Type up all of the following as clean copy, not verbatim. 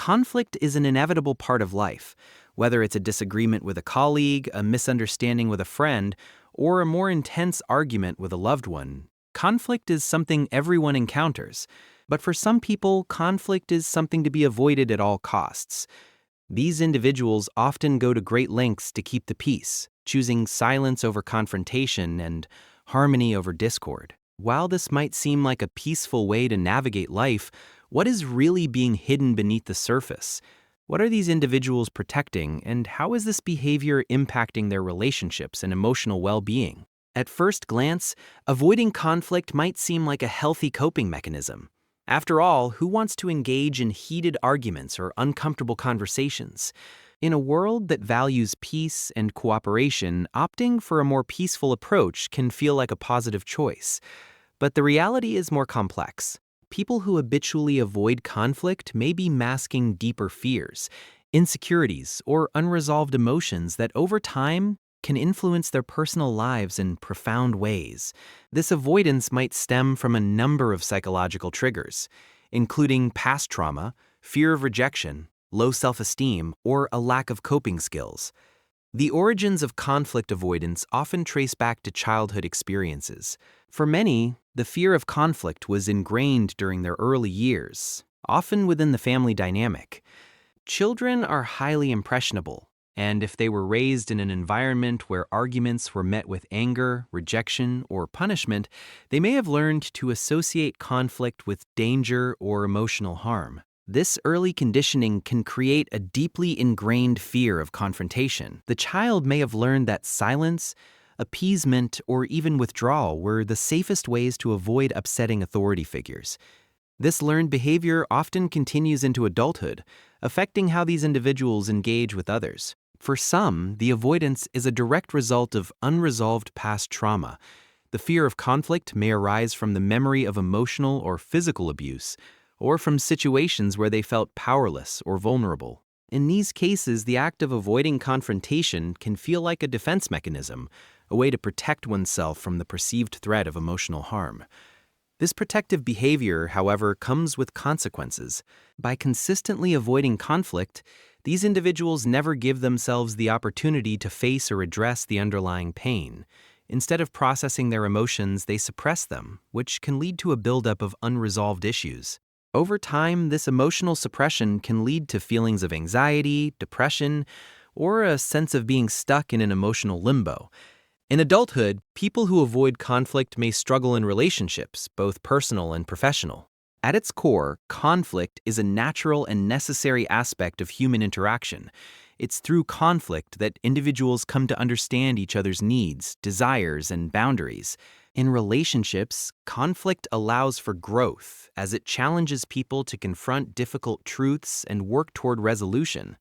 Conflict is an inevitable part of life, whether it's a disagreement with a colleague, a misunderstanding with a friend, or a more intense argument with a loved one. Conflict is something everyone encounters, but for some people, conflict is something to be avoided at all costs. These individuals often go to great lengths to keep the peace, choosing silence over confrontation and harmony over discord. While this might seem like a peaceful way to navigate life, what is really being hidden beneath the surface? What are these individuals protecting, and how is this behavior impacting their relationships and emotional well-being? At first glance, avoiding conflict might seem like a healthy coping mechanism. After all, who wants to engage in heated arguments or uncomfortable conversations? In a world that values peace and cooperation, opting for a more peaceful approach can feel like a positive choice. But the reality is more complex. People who habitually avoid conflict may be masking deeper fears, insecurities, or unresolved emotions that over time can influence their personal lives in profound ways. This avoidance might stem from a number of psychological triggers, including past trauma, fear of rejection, low self-esteem, or a lack of coping skills. The origins of conflict avoidance often trace back to childhood experiences. For many, the fear of conflict was ingrained during their early years, often within the family dynamic. Children are highly impressionable, and if they were raised in an environment where arguments were met with anger, rejection, or punishment, they may have learned to associate conflict with danger or emotional harm. This early conditioning can create a deeply ingrained fear of confrontation. The child may have learned that silence, appeasement, or even withdrawal were the safest ways to avoid upsetting authority figures. This learned behavior often continues into adulthood, affecting how these individuals engage with others. For some, the avoidance is a direct result of unresolved past trauma. The fear of conflict may arise from the memory of emotional or physical abuse, or from situations where they felt powerless or vulnerable. In these cases, the act of avoiding confrontation can feel like a defense mechanism, a way to protect oneself from the perceived threat of emotional harm. This protective behavior, however, comes with consequences. By consistently avoiding conflict, these individuals never give themselves the opportunity to face or address the underlying pain. Instead of processing their emotions, they suppress them, which can lead to a buildup of unresolved issues. Over time, this emotional suppression can lead to feelings of anxiety, depression, or a sense of being stuck in an emotional limbo. In adulthood, people who avoid conflict may struggle in relationships, both personal and professional. At its core, conflict is a natural and necessary aspect of human interaction. It's through conflict that individuals come to understand each other's needs, desires, and boundaries. In relationships, conflict allows for growth as it challenges people to confront difficult truths and work toward resolution.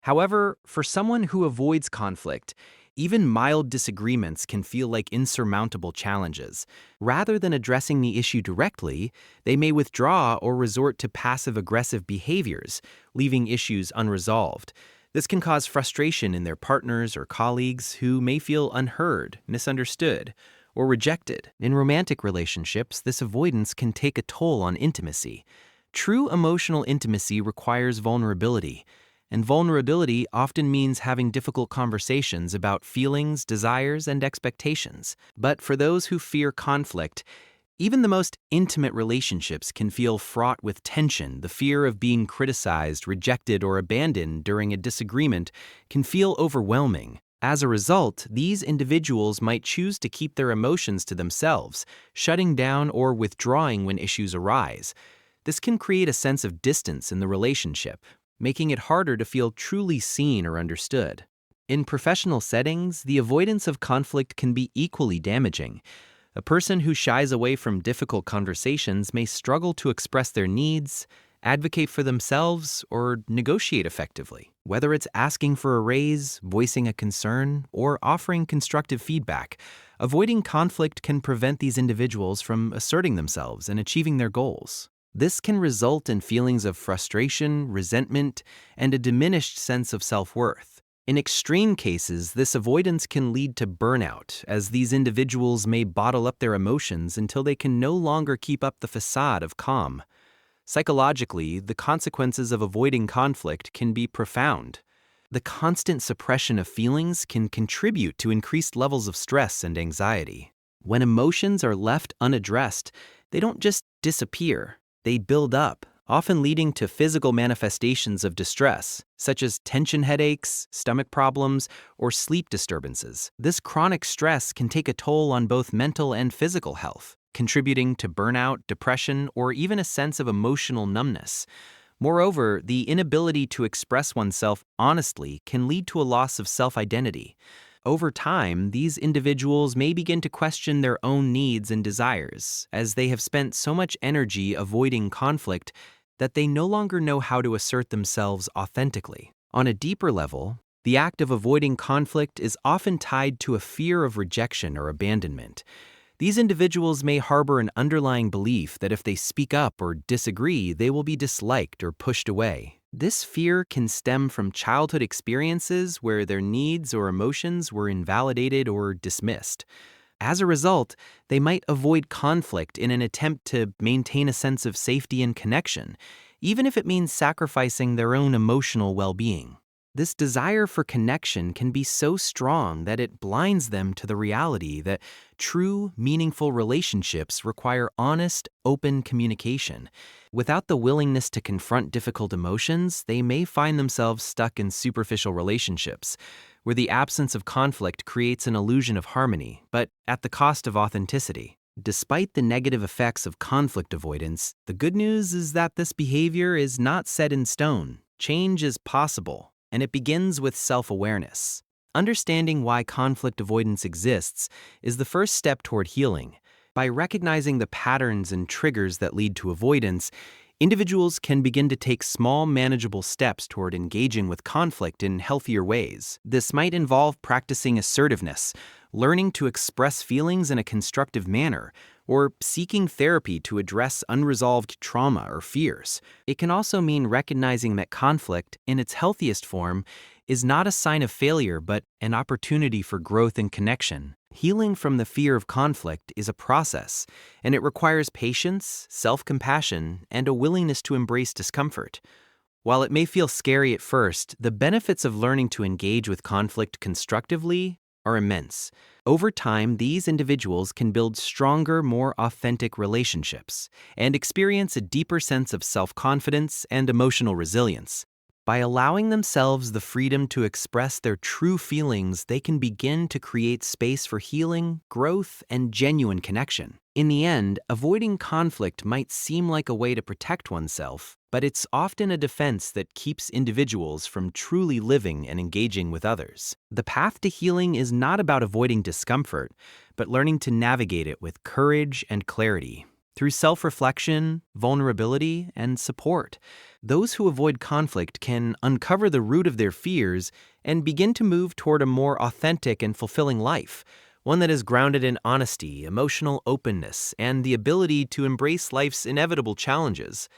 However, for someone who avoids conflict, even mild disagreements can feel like insurmountable challenges. Rather than addressing the issue directly, they may withdraw or resort to passive-aggressive behaviors, leaving issues unresolved. This can cause frustration in their partners or colleagues who may feel unheard, misunderstood, or rejected. In romantic relationships, this avoidance can take a toll on intimacy. True emotional intimacy requires vulnerability, and vulnerability often means having difficult conversations about feelings, desires, and expectations. But for those who fear conflict, even the most intimate relationships can feel fraught with tension. The fear of being criticized, rejected, or abandoned during a disagreement can feel overwhelming. As a result, these individuals might choose to keep their emotions to themselves, shutting down or withdrawing when issues arise. This can create a sense of distance in the relationship, making it harder to feel truly seen or understood. In professional settings, the avoidance of conflict can be equally damaging. A person who shies away from difficult conversations may struggle to express their needs, advocate for themselves, or negotiate effectively. Whether it's asking for a raise, voicing a concern, or offering constructive feedback, avoiding conflict can prevent these individuals from asserting themselves and achieving their goals. This can result in feelings of frustration, resentment, and a diminished sense of self-worth. In extreme cases, this avoidance can lead to burnout, as these individuals may bottle up their emotions until they can no longer keep up the facade of calm. Psychologically, the consequences of avoiding conflict can be profound. The constant suppression of feelings can contribute to increased levels of stress and anxiety. When emotions are left unaddressed, they don't just disappear, they build up, often leading to physical manifestations of distress, such as tension headaches, stomach problems, or sleep disturbances. This chronic stress can take a toll on both mental and physical health, contributing to burnout, depression, or even a sense of emotional numbness. Moreover, the inability to express oneself honestly can lead to a loss of self-identity. Over time, these individuals may begin to question their own needs and desires, as they have spent so much energy avoiding conflict that they no longer know how to assert themselves authentically. On a deeper level, the act of avoiding conflict is often tied to a fear of rejection or abandonment. These individuals may harbor an underlying belief that if they speak up or disagree, they will be disliked or pushed away. This fear can stem from childhood experiences where their needs or emotions were invalidated or dismissed. As a result, they might avoid conflict in an attempt to maintain a sense of safety and connection, even if it means sacrificing their own emotional well-being. This desire for connection can be so strong that it blinds them to the reality that true, meaningful relationships require honest, open communication. Without the willingness to confront difficult emotions, they may find themselves stuck in superficial relationships, where the absence of conflict creates an illusion of harmony, but at the cost of authenticity. Despite the negative effects of conflict avoidance, the good news is that this behavior is not set in stone. Change is possible, and it begins with self-awareness. Understanding why conflict avoidance exists is the first step toward healing. By recognizing the patterns and triggers that lead to avoidance, individuals can begin to take small, manageable steps toward engaging with conflict in healthier ways. This might involve practicing assertiveness, learning to express feelings in a constructive manner, or seeking therapy to address unresolved trauma or fears. It can also mean recognizing that conflict, in its healthiest form, is not a sign of failure but an opportunity for growth and connection. Healing from the fear of conflict is a process, and it requires patience, self-compassion, and a willingness to embrace discomfort. While it may feel scary at first, the benefits of learning to engage with conflict constructively are immense. Over time, these individuals can build stronger, more authentic relationships and experience a deeper sense of self-confidence and emotional resilience. By allowing themselves the freedom to express their true feelings, they can begin to create space for healing, growth, and genuine connection. In the end, avoiding conflict might seem like a way to protect oneself, but it's often a defense that keeps individuals from truly living and engaging with others. The path to healing is not about avoiding discomfort, but learning to navigate it with courage and clarity. Through self-reflection, vulnerability, and support, those who avoid conflict can uncover the root of their fears and begin to move toward a more authentic and fulfilling life, one that is grounded in honesty, emotional openness, and the ability to embrace life's inevitable challenges.